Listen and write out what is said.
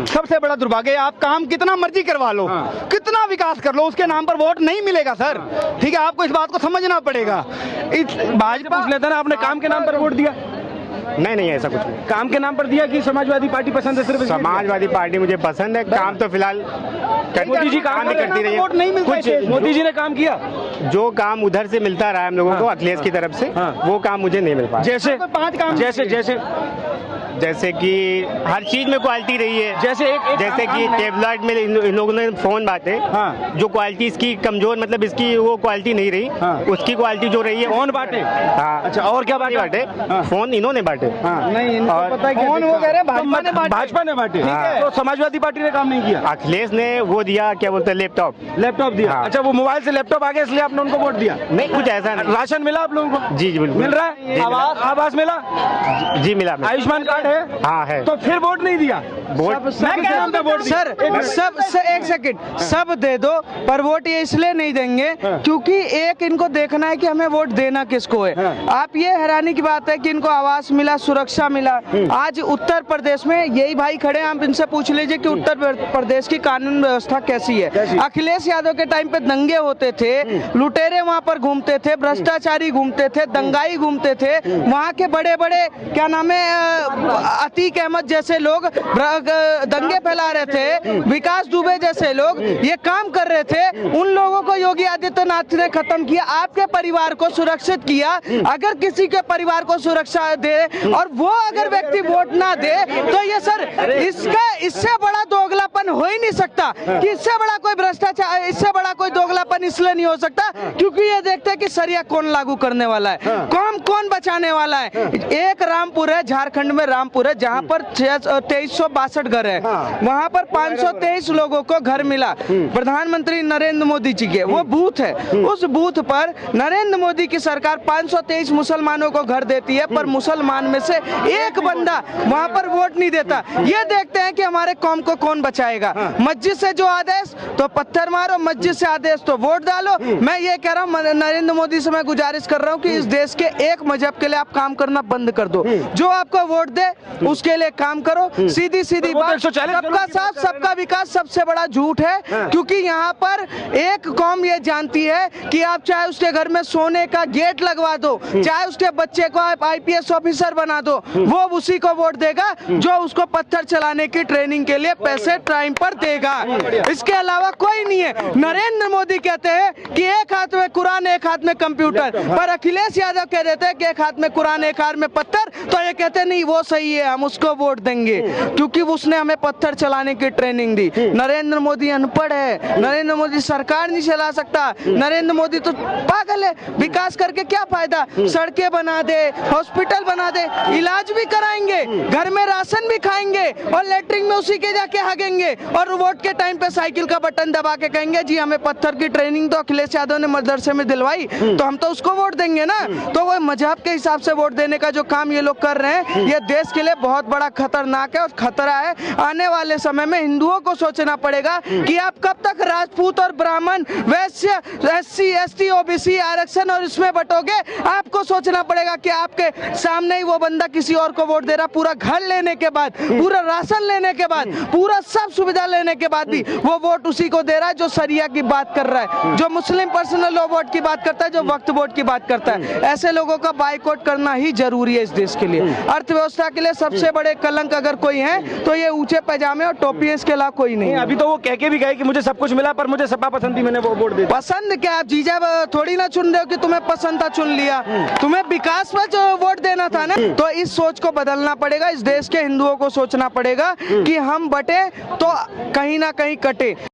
सबसे बड़ा दुर्भाग्य है। आप काम कितना मर्जी करवा लो, कितना विकास कर लो, उसके नाम पर वोट नहीं मिलेगा सर। ठीक है, आपको इस बात को समझना पड़ेगा। भाजपा पूछ लेता ना, आपने काम के नाम पर वोट दिया? नहीं ऐसा कुछ नहीं। काम के नाम पर दिया कि समाजवादी पार्टी पसंद है? सिर्फ समाजवादी पार्टी मुझे पसंद है। काम तो फिलहाल मोदी जी काम नहीं करती रही वोट नहीं मिलता कुछ मोदी जी ने काम किया? जो काम उधर से मिलता रहा है हम लोगों को अखिलेश की तरफ से, वो काम मुझे नहीं मिल पाया। जैसे 5 काम, जैसे कि हर चीज में क्वालिटी रही है। जैसे जैसे कि टेबलेट में इन लोगों ने फोन बांटे, जो क्वालिटी इसकी कमजोर, मतलब इसकी वो क्वालिटी नहीं रही, उसकी क्वालिटी जो रही है फोन बांटे। हाँ, अच्छा, और क्या बांटे? फोन इन्होंने बांटे। नहीं और पता है कौन वो कह रहे हैं, भाजपा ने बांटे। तो समाजवादी पार्टी ने काम नहीं किया? अखिलेश ने वो दिया, क्या बोलते हैं, लैपटॉप दिया। अच्छा, वो मोबाइल से लैपटॉप आ गया इसलिए आपने उनको वोट दिया? नहीं, कुछ ऐसा नहीं। राशन मिला आप लोगों को? जी बिल्कुल मिल रहा है। आवास मिला? जी मिला। आयुष्मान कार्ड है? हाँ है। तो फिर वोट नहीं दिया? वोट सर एक सेकंड, सब दे दो पर वोट ये इसलिए नहीं देंगे क्योंकि एक इनको देखना है कि हमें वोट देना किसको है। आप ये हैरानी की बात है कि इनको आवास मिला, सुरक्षा मिला। आज उत्तर प्रदेश में यही भाई खड़े हैं, आप इनसे पूछ लीजिए कि उत्तर प्रदेश की कानून व्यवस्था कैसी है। अखिलेश यादव के टाइम पे दंगे होते थे, लुटेरे वहाँ पर घूमते थे, भ्रष्टाचारी घूमते थे, दंगाई घूमते थे। वहाँ के बड़े बड़े क्या नाम है, अतीक अहमद जैसे लोग दंगे फैला रहे थे, विकास दुबे जैसे लोग ये काम कर रहे थे। उन लोगों को योगी आदित्यनाथ ने खत्म किया, आपके परिवार को सुरक्षित किया। अगर किसी के परिवार को सुरक्षा दे और वो अगर व्यक्ति वोट ना दे तो ये सर इससे बड़ा दोगलापन हो ही नहीं सकता कि इससे बड़ा कोई भ्रष्टाचार, इससे बड़ा कोई दोगलापन इसलिए नहीं हो सकता क्योंकि ये देखते हैं कि सरिया कौन लागू करने वाला है, काम कौन बचाने वाला है। एक रामपुर है, झारखंड में रामपुर है, जहाँ पर 2362 घर है, वहाँ पर 523 लोगों को घर मिला। प्रधानमंत्री नरेंद्र मोदी जी के वो बूथ है, उस बूथ पर नरेंद्र मोदी की सरकार 523 मुसलमानों को घर देती है, पर मुसलमान में से एक बंदा वहाँ पर वोट नहीं देता। ये देखते हैं कि हमारे कौम को कौन बचाएगा। मस्जिद से जो आदेश तो पत्थर मारो, मस्जिद से आदेश तो वोट डालो। मैं ये कह रहा हूँ, नरेंद्र मोदी से मैं गुजारिश कर रहा हूँ कि इस देश के एक मजहब के लिए आप काम करना बंद कर दो। जो आपको वोट दे उसके लिए काम करो। सीधी बात, सबका साथ सबका विकास सबसे बड़ा झूठ है, क्योंकि यहाँ पर एक कौम ये जानती है कि आप चाहे उसके घर में सोने का गेट लगवा दो, चाहे उसके बच्चे को आप IPS ऑफिसर बना दो, वो उसी को वोट देगा जो उसको पत्थर चलाने की ट्रेनिंग के लिए पैसे टाइम पर देगा। इसके अलावा कोई नहीं है। नरेंद्र मोदी कहते हैं कि एक हाथ में कुरान एक हाथ में कंप्यूटर, पर अखिलेश यादव कह देते हैं कि एक हाथ में कुरान एक हाथ में पत्थर। तो ये कहते नहीं वो सही है, हम उसको वोट देंगे क्योंकि उसने हमें पत्थर चलाने की ट्रेनिंग दी। नरेंद्र मोदी अनपढ़ है, नरेंद्र मोदी सरकार नहीं चला सकता, नरेंद्र मोदी तो पागल है। विकास करके क्या फायदा? सड़कें बना दे, हॉस्पिटल बना दे, इलाज भी कराएंगे, घर में राशन भी खाएंगे और लेटरिन में उसी के जाके हगेंगे और वोट के टाइम पे साइकिल का बटन दबा के कहेंगे जी हमें पत्थर की ट्रेनिंग तो अखिलेश यादव ने मदरसे में दिलवाई, तो हम तो उसको वोट देंगे ना। तो वो मजहब के हिसाब से वोट देने का जो काम ये लोग कर रहे हैं, ये देश के लिए बहुत बड़ा खतरनाक है और खतरा है। आने वाले समय में हिंदुओं को सोचना पड़ेगा कि आप कब तक राजपूत और ब्राह्मण, वैश्य, SC ST OBC आरक्षण और इसमें बटोगे। आपको सोचना पड़ेगा कि आपके सामने ही वो बंदा किसी और को वोट दे रहा, पूरा घर लेने के बाद, पूरा राशन लेने के बाद, पूरा सब सुविधा लेने के बाद भी वो वोट उसी को दे रहा है जो सरिया की बात कर रहा है, जो मुस्लिम पर्सनल लॉ वोट की बात करता है, जो वक्फ वोट की बात करता है। ऐसे लोगों का बाइकआउट करना ही जरूरी है इस देश के लिए। अर्थव्यवस्था के लिए सबसे बड़े कलंक अगर कोई है तो ये ऊंचे पैजामे और टोपियां, इसके अलावा कोई नहीं। अभी तो वो कह के भी गए कि मुझे सब कुछ मिला पर मुझे सपा पसंद थी, मैंने वो वोट दे। पसंद क्या, आप जीजा थोड़ी ना चुन रहे हो कि तुम्हें पसंद था चुन लिया, तुम्हें विकास पर जो वोट देना था ना। तो इस सोच को बदलना पड़ेगा, इस देश के हिंदुओं को सोचना पड़ेगा कि हम बटे तो कहीं ना कहीं कटे।